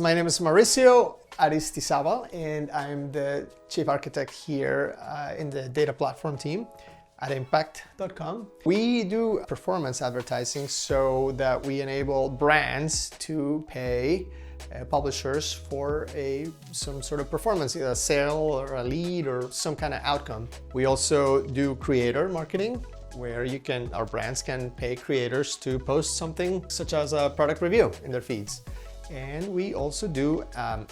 My name is Mauricio Aristizabal, and I'm the chief architect here in the data platform team at impact.com. We do performance advertising so that we enable brands to pay publishers for some sort of performance, either a sale or a lead or some kind of outcome. We also do creator marketing, where our brands can pay creators to post something such as a product review in their feeds. And we also do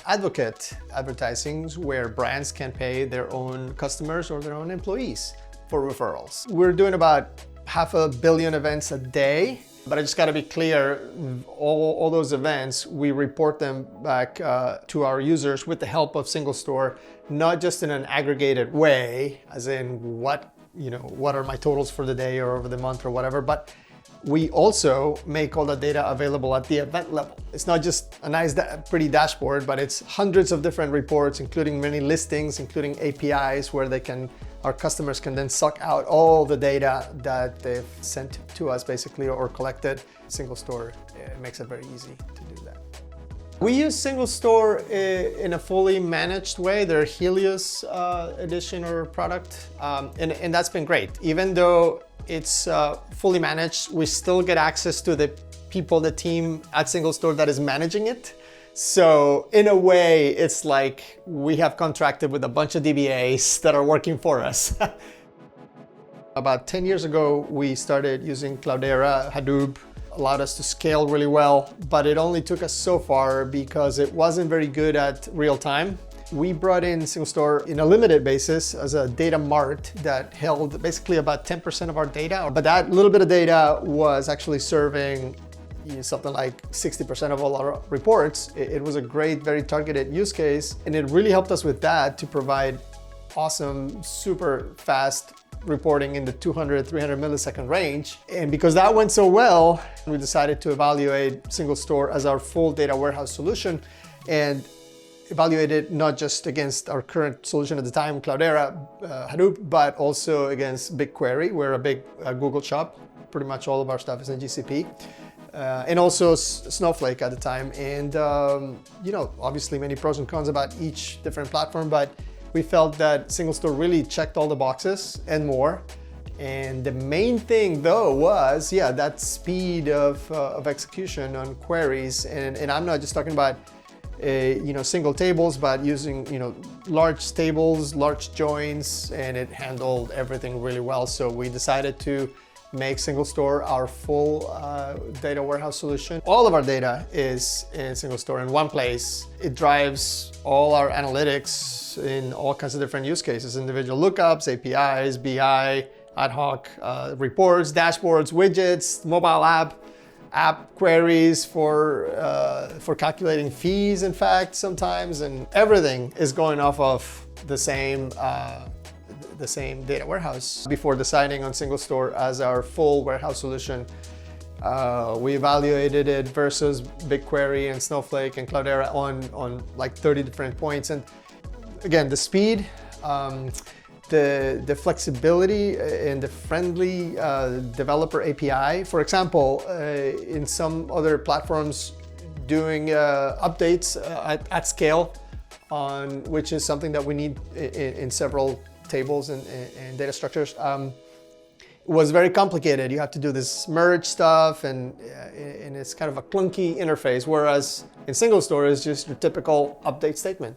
advocate advertising where brands can pay their own customers or their own employees for referrals. We're doing about 500 million events a day, but I just gotta be clear, all those events, we report them back to our users with the help of SingleStore, not just in an aggregated way, as in what are my totals for the day or over the month or whatever, but we also make all the data available at the event level. It's not just a nice, pretty dashboard, but it's hundreds of different reports, including many listings, including APIs where our customers can then suck out all the data that they've sent to us basically or collected. SingleStore makes it very easy to do that. We use SingleStore in a fully managed way, their Helios edition or product, and that's been great. Even though it's fully managed, we still get access to the team at SingleStore that is managing it. So in a way, it's like we have contracted with a bunch of DBAs that are working for us. About 10 years ago, we started using Cloudera. Hadoop allowed us to scale really well, but it only took us so far because it wasn't very good at real time. We brought in SingleStore in a limited basis as a data mart that held basically about 10% of our data, but that little bit of data was actually serving something like 60% of all our reports. It was a great, very targeted use case, and it really helped us with that to provide awesome, super fast reporting in the 200, 300 millisecond range. And because that went so well, we decided to evaluate SingleStore as our full data warehouse solution and evaluate it not just against our current solution at the time, Cloudera, Hadoop, but also against BigQuery. We're a big Google shop. Pretty much all of our stuff is in GCP. And also Snowflake at the time. And obviously many pros and cons about each different platform, but we felt that SingleStore really checked all the boxes and more. And the main thing though was, that speed of execution on queries. And I'm not just talking about single tables, but using large tables, large joins, and it handled everything really well. So we decided to make SingleStore our full data warehouse solution. All of our data is in SingleStore in one place. It drives all our analytics in all kinds of different use cases, individual lookups, APIs, BI, ad hoc reports, dashboards, widgets, mobile app queries for calculating fees, in fact, sometimes, and everything is going off of the same data warehouse. Before deciding on SingleStore as our full warehouse solution, we evaluated it versus BigQuery and Snowflake and Cloudera on like 30 different points. And again, the speed, the flexibility and the friendly developer API. For example, in some other platforms doing updates at scale, which is something that we need in several tables and data structures, was very complicated. You have to do this merge stuff and it's kind of a clunky interface, whereas in SingleStore is just your typical update statement.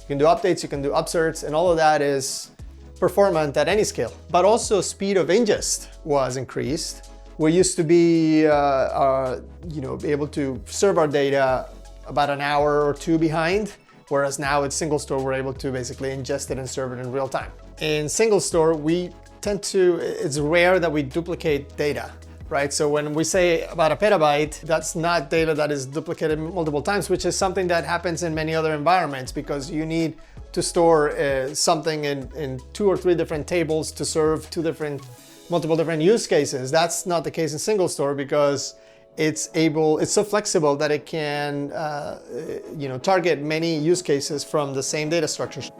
You can do updates, you can do upserts, and all of that is performant at any scale. But also speed of ingest was increased. We used to be able to serve our data about an hour or two behind, whereas now with SingleStore we're able to basically ingest it and serve it in real time. In SingleStore, it's rare that we duplicate data, right? So when we say about a petabyte, that's not data that is duplicated multiple times, which is something that happens in many other environments because you need to store something in 2 or 3 different tables to serve multiple different use cases. That's not the case in SingleStore because it's so flexible that it can target many use cases from the same data structures.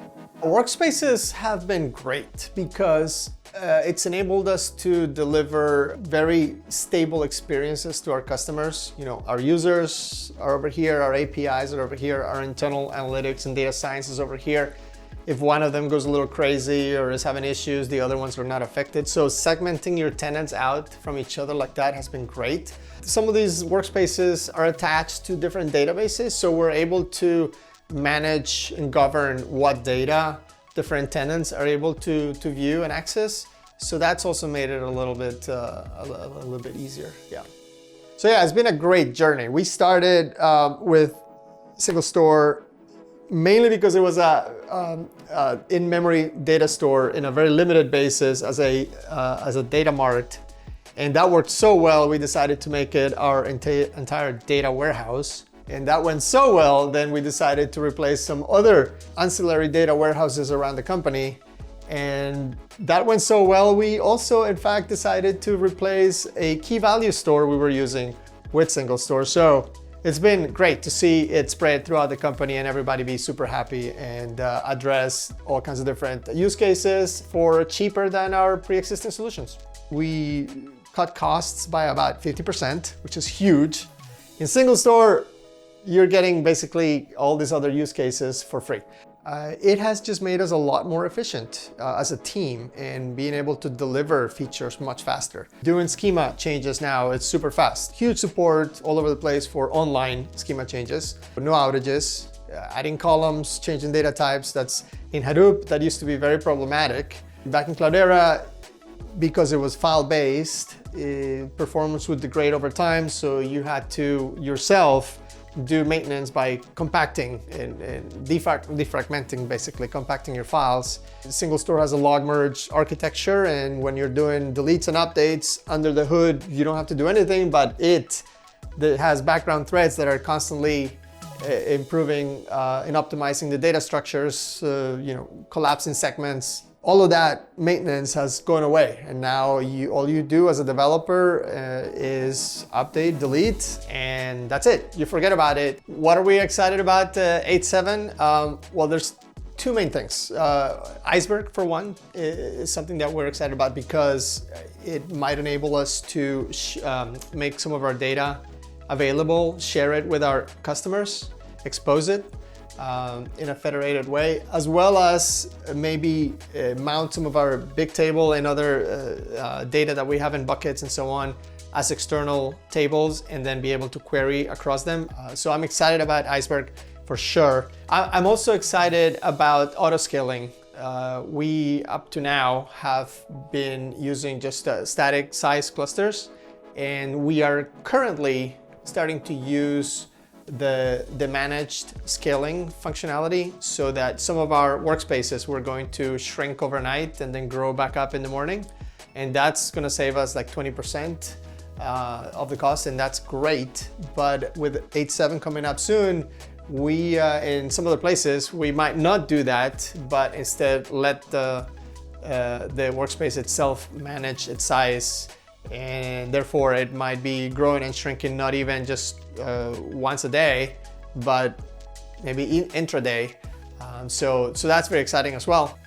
Workspaces have been great because it's enabled us to deliver very stable experiences to our customers. You know, our users are over here, our APIs are over here, our internal analytics and data science is over here. If one of them goes a little crazy or is having issues, the other ones are not affected. So segmenting your tenants out from each other like that has been great. Some of these workspaces are attached to different databases, so we're able to manage and govern what data different tenants are able to view and access. So that's also made it a little bit easier. Yeah. So yeah, it's been a great journey. We started with SingleStore mainly because it was a in-memory data store in a very limited basis as a data mart. And that worked so well, we decided to make it our entire data warehouse. And that went so well, then we decided to replace some other ancillary data warehouses around the company. And that went so well, we also, in fact, decided to replace a key value store we were using with SingleStore. So it's been great to see it spread throughout the company and everybody be super happy and address all kinds of different use cases for cheaper than our pre-existing solutions. We cut costs by about 50%, which is huge. In SingleStore, you're getting basically all these other use cases for free. It has just made us a lot more efficient as a team in being able to deliver features much faster. Doing schema changes now, it's super fast. Huge support all over the place for online schema changes. No outages, adding columns, changing data types. That's in Hadoop, that used to be very problematic. Back in Cloudera, because it was file-based, performance would degrade over time, so you had to yourself do maintenance by compacting and defragmenting, basically compacting your files. SingleStore has a log merge architecture, and when you're doing deletes and updates under the hood, you don't have to do anything, but it has background threads that are constantly improving and optimizing the data structures, collapsing segments. All of that maintenance has gone away, and now all you do as a developer is update, delete, and that's it. You forget about it. What are we excited about 8.7? Well, there's two main things. Iceberg, for one, is something that we're excited about because it might enable us to make some of our data available, share it with our customers, expose it in a federated way, as well as maybe mount some of our big table and other data that we have in buckets and so on as external tables, and then be able to query across them. So I'm excited about Iceberg for sure. I'm also excited about Autoscaling. We up to now have been using just static size clusters, and we are currently starting to use the managed scaling functionality, so that some of our workspaces we're going to shrink overnight and then grow back up in the morning, and that's going to save us like 20% of the cost, and that's great. But with 8.7 coming up soon, we in some other places we might not do that, but instead let the workspace itself manage its size, and therefore it might be growing and shrinking not even just once a day, but maybe intraday. So that's very exciting as well.